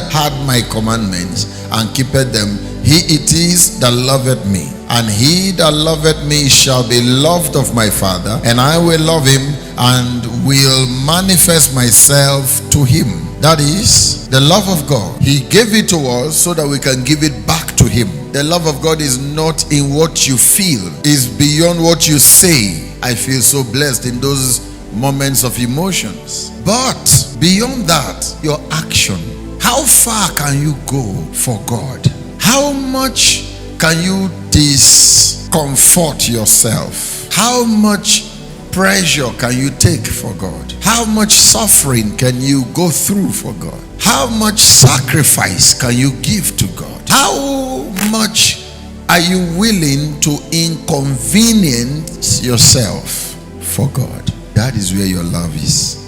that had my commandments and keepeth them, he it is that loveth me. And he that loveth me shall be loved of my Father, and I will love him and will manifest myself to him. That is the love of God. He gave it to us so that we can give it back to him. The love of God is not in what you feel, it's beyond what you say. I feel so blessed in those moments of emotions. But beyond that, your action. How far can you go for God? How much can you discomfort yourself? How much pressure can you take for God? How much suffering can you go through for God? How much sacrifice can you give to God? How much are you willing to inconvenience yourself for God? That is where your love is.